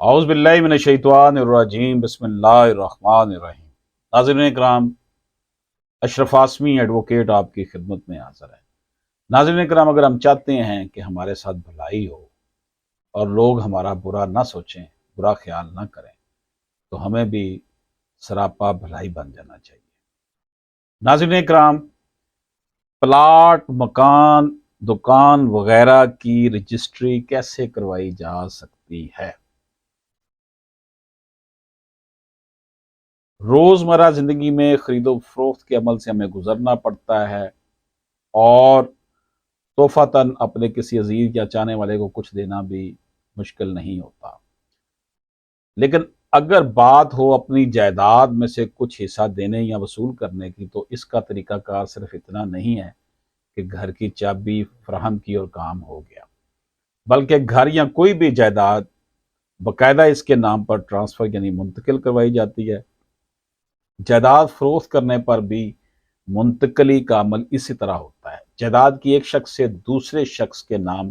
اعوذ باللہ من الشیطان الرجیم بسم اللہ الرحمن الرحیم۔ ناظرین اکرام، اشرف آسمی ایڈوکیٹ آپ کی خدمت میں حاضر ہے۔ ناظرین اکرام، اگر ہم چاہتے ہیں کہ ہمارے ساتھ بھلائی ہو اور لوگ ہمارا برا نہ سوچیں، برا خیال نہ کریں، تو ہمیں بھی سراپا بھلائی بن جانا چاہیے۔ ناظرین اکرام، پلاٹ، مکان، دکان وغیرہ کی رجسٹری کیسے کروائی جا سکتی ہے؟ روزمرہ زندگی میں خرید و فروخت کے عمل سے ہمیں گزرنا پڑتا ہے اور تحفتاً اپنے کسی عزیز یا چاہنے والے کو کچھ دینا بھی مشکل نہیں ہوتا، لیکن اگر بات ہو اپنی جائیداد میں سے کچھ حصہ دینے یا وصول کرنے کی، تو اس کا طریقہ کار صرف اتنا نہیں ہے کہ گھر کی چابی فراہم کی اور کام ہو گیا، بلکہ گھر یا کوئی بھی جائیداد باقاعدہ اس کے نام پر ٹرانسفر یعنی منتقل کروائی جاتی ہے۔ جائیداد فروخت کرنے پر بھی منتقلی کا عمل اسی طرح ہوتا ہے۔ جائیداد کی ایک شخص سے دوسرے شخص کے نام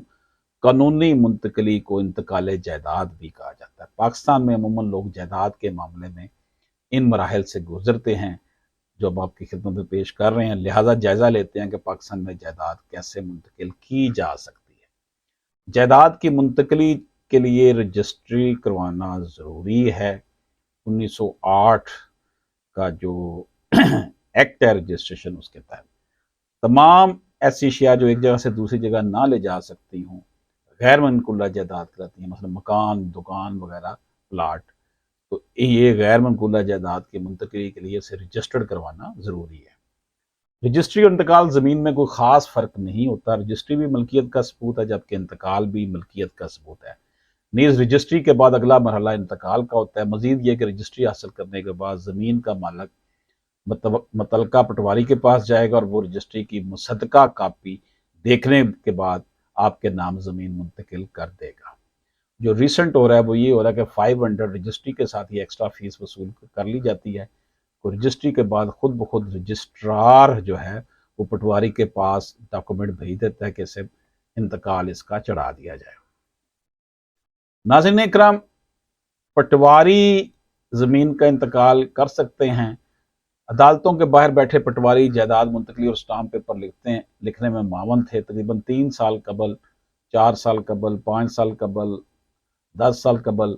قانونی منتقلی کو انتقال جائیداد بھی کہا جاتا ہے۔ پاکستان میں عموماً لوگ جائیداد کے معاملے میں ان مراحل سے گزرتے ہیں جو اب آپ کی خدمت میں پیش کر رہے ہیں، لہٰذا جائزہ لیتے ہیں کہ پاکستان میں جائیداد کیسے منتقل کی جا سکتی ہے۔ جائیداد کی منتقلی کے لیے رجسٹری کروانا ضروری ہے۔ 1908 کا جو ایکٹ ہے رجسٹریشن، اس کے تحت تمام ایسی اشیاء جو ایک جگہ سے دوسری جگہ نہ لے جا سکتی ہوں غیر منقولہ جائیداد کہلاتی ہیں، مثلا مکان، دکان وغیرہ، پلاٹ، تو یہ غیر منقولہ جائیداد کی منتقلی کے لیے اسے رجسٹرڈ کروانا ضروری ہے۔ رجسٹری اور انتقال زمین میں کوئی خاص فرق نہیں ہوتا۔ رجسٹری بھی ملکیت کا ثبوت ہے جبکہ انتقال بھی ملکیت کا ثبوت ہے۔ نیز رجسٹری کے بعد اگلا مرحلہ انتقال کا ہوتا ہے۔ مزید یہ کہ رجسٹری حاصل کرنے کے بعد زمین کا مالک متعلقہ پٹواری کے پاس جائے گا اور وہ رجسٹری کی مصدقہ کاپی دیکھنے کے بعد آپ کے نام زمین منتقل کر دے گا۔ جو ریسنٹ ہو رہا ہے وہ یہ ہو رہا ہے کہ 500 رجسٹری کے ساتھ ہی ایکسٹرا فیس وصول کر لی جاتی ہے۔ رجسٹری کے بعد خود بخود رجسٹرار جو ہے وہ پٹواری کے پاس ڈاکومنٹ بھیج دیتا ہے کہ اسے انتقال اس کا چڑھا دیا جائے۔ ناظرین اکرام، پٹواری زمین کا انتقال کر سکتے ہیں۔ عدالتوں کے باہر بیٹھے پٹواری جائیداد منتقلی اور اسٹامپ پیپر لکھنے میں معاون تھے۔ تقریباً 3 سال قبل، 4 سال قبل، 5 سال قبل، 10 سال قبل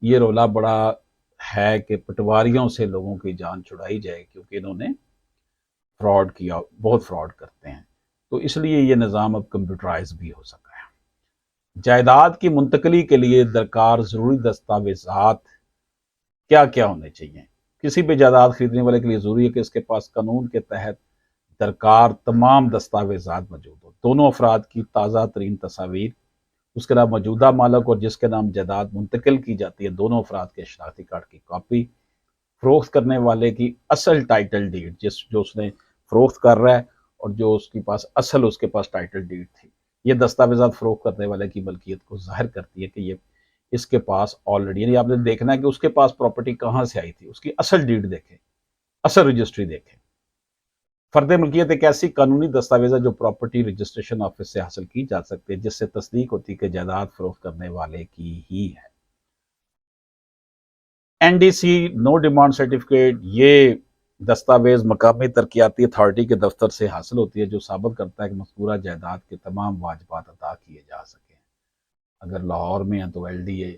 یہ رولا بڑا ہے کہ پٹواریوں سے لوگوں کی جان چھڑائی جائے کیونکہ انہوں نے فراڈ کیا، بہت فراڈ کرتے ہیں، تو اس لیے یہ نظام اب کمپیوٹرائز بھی ہو سکا ہے۔ جائیداد کی منتقلی کے لیے درکار ضروری دستاویزات کیا کیا ہونے چاہیے؟ کسی بھی جائیداد خریدنے والے کے لیے ضروری ہے کہ اس کے پاس قانون کے تحت درکار تمام دستاویزات موجود ہوں۔ دونوں افراد کی تازہ ترین تصاویر، اس کے نام موجودہ مالک اور جس کے نام جائیداد منتقل کی جاتی ہے دونوں افراد کے شناختی کارڈ کی کاپی، فروخت کرنے والے کی اصل ٹائٹل ڈیڈ جو اس نے فروخت کر رہا ہے اور جو اس کے پاس اصل اس کے پاس ٹائٹل ڈیڈ تھی، یہ دستاویزات فروخت کرنے والے کی ملکیت کو ظاہر کرتی ہے کہ یہ اس کے پاس آلریڈی، یعنی آپ نے دیکھنا ہے کہ اس کے پاس پراپرٹی کہاں سے آئی تھی، اس کی اصل ڈیڈ دیکھیں، اصل رجسٹری دیکھیں۔ فرد ملکیت ایک ایسی قانونی دستاویز ہے جو پراپرٹی رجسٹریشن آفس سے حاصل کی جا سکتی ہے، جس سے تصدیق ہوتی ہے کہ جائیداد فروخت کرنے والے کی ہی ہے۔ NDC نو ڈیمانڈ سرٹیفکیٹ، یہ دستاویز مقامی ترقیاتی اتھارٹی کے دفتر سے حاصل ہوتی ہے جو ثابت کرتا ہے کہ مذکورہ جائیداد کے تمام واجبات ادا کیے جا سکیں۔ اگر لاہور میں ہیں تو LDA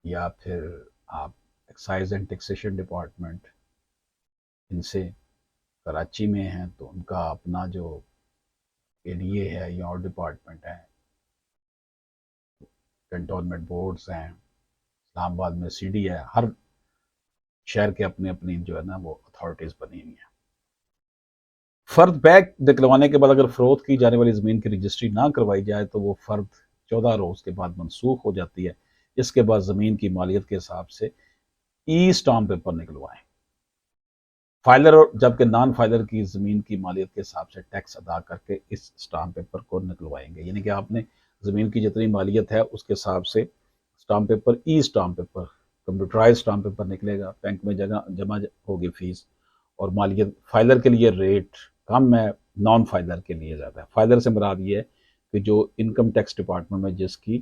یا پھر آپ ایکسائز اینڈ ٹیکسیشن ڈپارٹمنٹ، ان سے کراچی میں ہیں تو ان کا اپنا جو LDA ہے یا اور ڈپارٹمنٹ ہے، کنٹونمنٹ بورڈز ہیں، اسلام آباد میں CD ہے، ہر شہر کے اپنے اپنی جو ہے نا وہ اتھارٹیز بنی ہوئی ہیں۔ فرد بیک نکلوانے کے بعد اگر فروخت کی جانے والی زمین کی رجسٹری نہ کروائی جائے تو وہ فرد 14 روز کے بعد منسوخ ہو جاتی ہے۔ اس کے بعد زمین کی مالیت کے حساب سے اسٹامپ پیپر نکلوائیں۔ فائلر جبکہ نان فائلر کی زمین کی مالیت کے حساب سے ٹیکس ادا کر کے اس اسٹامپ پیپر کو نکلوائیں گے، یعنی کہ آپ نے زمین کی جتنی مالیت ہے اس کے حساب سے stamp paper, stamp paper, computerize stamp paper نکلے گا، بینک میں جمع ہوگی فیس، اور مالیت فائلر کے لیے ریٹ کم ہے، نان فائلر کے لیے زیادہ ہے۔ فائلر سے مراد یہ ہے کہ جو انکم ٹیکس ڈپارٹمنٹ میں جس کی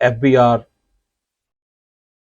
FBR,